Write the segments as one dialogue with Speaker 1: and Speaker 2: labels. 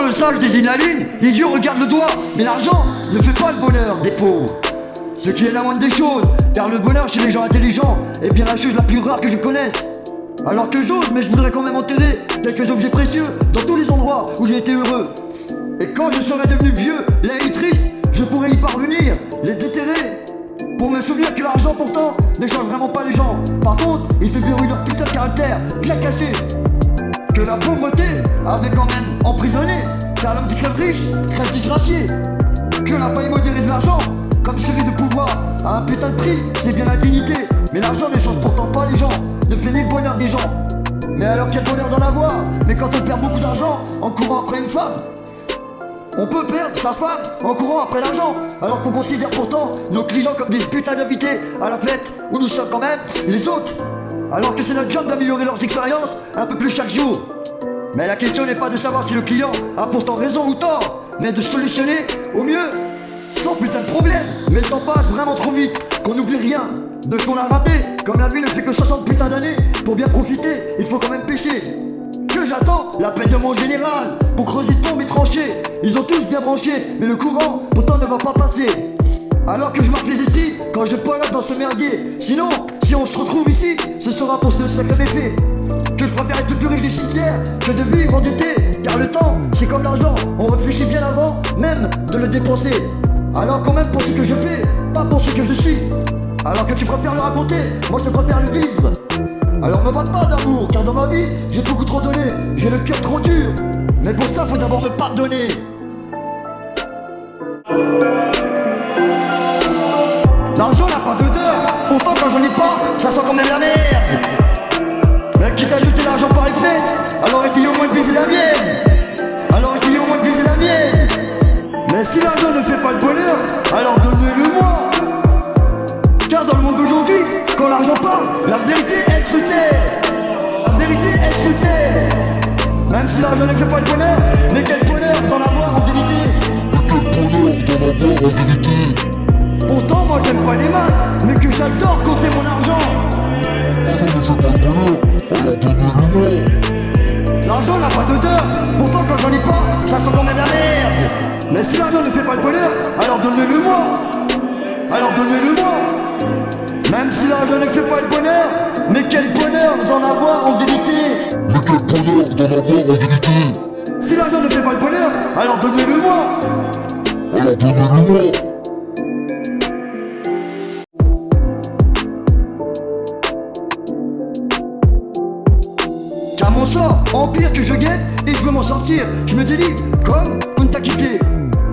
Speaker 1: le sage des inhalines, l'idiot regarde le doigt. Mais l'argent ne fait pas le bonheur des pauvres. Ce qui est la moindre des choses, car le bonheur chez les gens intelligents est bien la chose la plus rare que je connaisse. Alors que j'ose, mais je voudrais quand même enterrer quelques objets précieux dans tous les endroits où j'ai été heureux. Et quand je serai devenu vieux, laid et triste, je pourrai y parvenir, les déterrer. Pour me souvenir que l'argent pourtant ne change vraiment pas les gens. Par contre, il te verrouille leur putain de caractère bien caché. Que la pauvreté avait quand même emprisonné, car l'homme qui crève riche crève disgracié. Que la paille modérée de l'argent, comme celui de pouvoir, a un putain de prix, c'est bien la dignité. Mais l'argent ne change pourtant pas les gens, ne fait ni le bonheur des gens. Mais alors quel bonheur d'en avoir. Mais quand on perd beaucoup d'argent en courant après une femme, on peut perdre sa femme en courant après l'argent, alors qu'on considère pourtant nos clients comme des putains d'invités à la fête où nous sommes quand même les autres. Alors que c'est notre job d'améliorer leurs expériences un peu plus chaque jour. Mais la question n'est pas de savoir si le client a pourtant raison ou tort, mais de solutionner au mieux sans putain de problème. Mais le temps passe vraiment trop vite qu'on n'oublie rien de ce qu'on a raté. Comme la vie ne fait que 60 putains d'années, pour bien profiter, il faut quand même pêcher. Que j'attends l'appel de mon général pour creuser, tomber, trancher. Ils ont tous bien branché, mais le courant pourtant ne va pas passer. Alors que je marque les esprits quand je poilade dans ce merdier. Sinon, si on se retrouve ici, ce sera pour ce sacré méfait. Que je préfère être le plus riche du cimetière que de vivre endetté. Car le temps, c'est comme l'argent, on réfléchit bien avant même de le dépenser. Alors quand même pour ce que je fais, pas pour ce que je suis. Alors que tu préfères le raconter, moi je préfère le vivre. Alors me parle pas d'amour, car dans ma vie, j'ai beaucoup trop donné, j'ai le cœur trop dur. Mais pour ça, faut d'abord me pardonner. L'argent n'a pas d'odeur, pourtant quand j'en ai pas, ça sent quand même la merde. Mais quitte à ajouter l'argent par les fêtes, alors essayez au moins de viser la mienne. Alors essayez au moins de viser la mienne. Mais si l'argent ne fait pas le bonheur, alors donnez-le-moi. Car dans le monde d'aujourd'hui, quand l'argent part, la vérité elle se tait. La vérité elle se tait. Même si l'argent ne fait pas le bonheur, mais quel bonheur d'en avoir en vérité. Mais quel bonheur d'en avoir en vérité. Pourtant moi j'aime pas les maths, mais que j'adore compter mon argent. L'argent ne fait pas le bonheur, alors donnez-le-moi. L'argent n'a pas d'odeur, pourtant quand j'en ai pas, ça sent quand même la merde. Mais si l'argent ne fait pas le bonheur, alors donnez-le-moi. Alors donnez-le-moi. Même si l'argent ne fait pas le bonheur, mais quel bonheur d'en avoir en vérité. Mais quel bonheur d'en avoir en vérité. Si l'argent ne fait pas le bonheur, alors donnez-le-moi. Alors donnez-le-moi. Car mon sort empire que je guette et je veux m'en sortir. Je me délivre comme Kunta Kinte.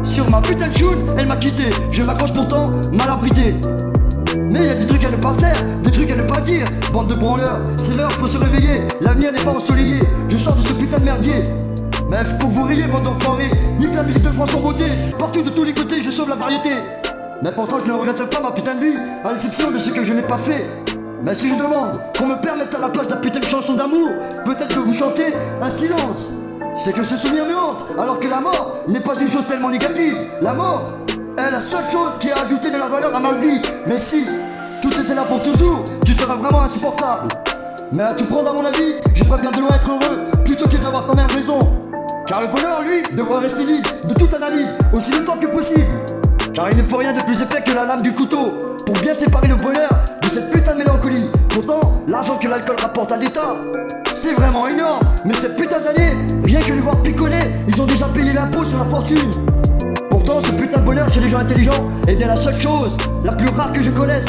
Speaker 1: Sur ma putain de choune, elle m'a quitté. Je m'accroche pourtant mal abrité. Mais y a des trucs à ne pas faire, des trucs à ne pas dire. Bande de branleurs, c'est l'heure, faut se réveiller. L'avenir n'est pas ensoleillé, je sors de ce putain de merdier. Mais faut que vous riez, bande d'enfoirés. Nique la musique de France en beauté. Partout de tous les côtés, je sauve la variété. Mais pourtant je ne regrette pas ma putain de vie, à l'exception de ce que je n'ai pas fait. Mais si je demande qu'on me permette à la place de la putain de chanson d'amour, peut-être que vous chantez un silence. C'est que ce souvenir me hante, alors que la mort n'est pas une chose tellement négative. La mort est la seule chose qui a ajouté de la valeur à ma vie. Mais si tout était là pour toujours, tu seras vraiment insupportable. Mais à tout prendre à mon avis, je préfère de loin être heureux plutôt que d'avoir quand même raison. Car le bonheur, lui, devra rester libre de toute analyse, aussi longtemps que possible. Car il ne faut rien de plus épais que la lame du couteau pour bien séparer le bonheur de cette putain de mélancolie. Pourtant, l'argent que l'alcool rapporte à l'État, c'est vraiment énorme. Mais cette putain d'année, rien que les voir picoler, ils ont déjà payé l'impôt sur la fortune. Pourtant, ce putain de bonheur chez les gens intelligents est bien la seule chose, la plus rare que je connaisse.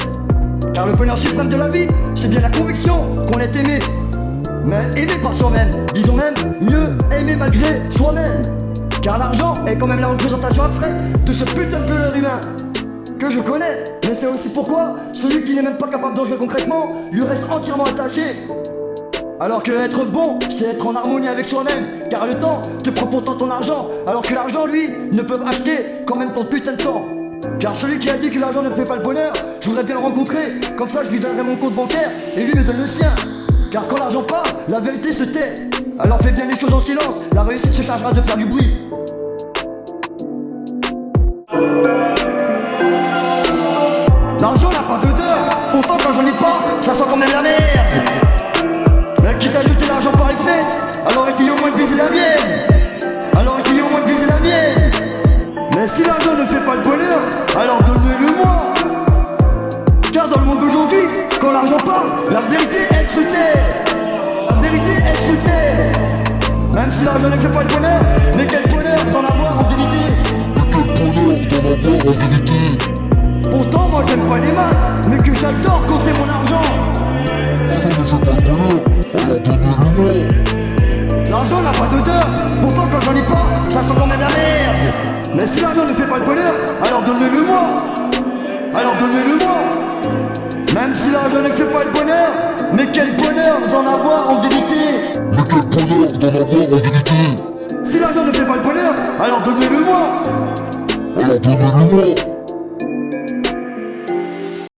Speaker 1: Car le bonheur suprême de la vie, c'est bien la conviction qu'on est aimé. Mais aimé par soi-même, disons même mieux aimé malgré soi-même. Car l'argent est quand même la représentation abstraite de ce putain de bonheur humain que je connais. Mais c'est aussi pourquoi celui qui n'est même pas capable d'en jouer concrètement lui reste entièrement attaché. Alors que être bon, c'est être en harmonie avec soi-même. Car le temps te prend pourtant ton argent, alors que l'argent, lui, ne peut acheter quand même ton putain de temps. Car celui qui a dit que l'argent ne fait pas le bonheur, je voudrais bien le rencontrer. Comme ça je lui donnerai mon compte bancaire et lui me donne le sien. Car quand l'argent parle, la vérité se tait. Alors fais bien les choses en silence, la réussite se chargera de faire du bruit. L'argent n'a pas d'odeur, pourtant quand j'en ai pas, ça sent quand même la merde. Mais quitte à ajouter l'argent par les fêtes, alors essayez au moins de viser la mienne. Alors essayez au moins de mienne. Mais si l'argent ne fait pas le bonheur, alors donnez-le-moi. Car dans le monde d'aujourd'hui, quand l'argent parle, la vérité elle se tait. La vérité elle se tait. Même si l'argent ne fait pas le bonheur, mais quel bonheur d'en avoir en vérité. Pourtant moi j'aime pas les maths, mais que j'adore compter mon argent. L'argent n'a pas d'odeur, pourtant quand j'en ai pas, ça sent quand même la merde. Mais si l'argent ne fait pas le bonheur, alors donnez-le-moi. Alors donnez-le-moi. Même si l'argent ne fait pas le bonheur, mais quel bonheur d'en avoir en vérité. Si l'argent ne fait pas le bonheur, alors donnez-le-moi.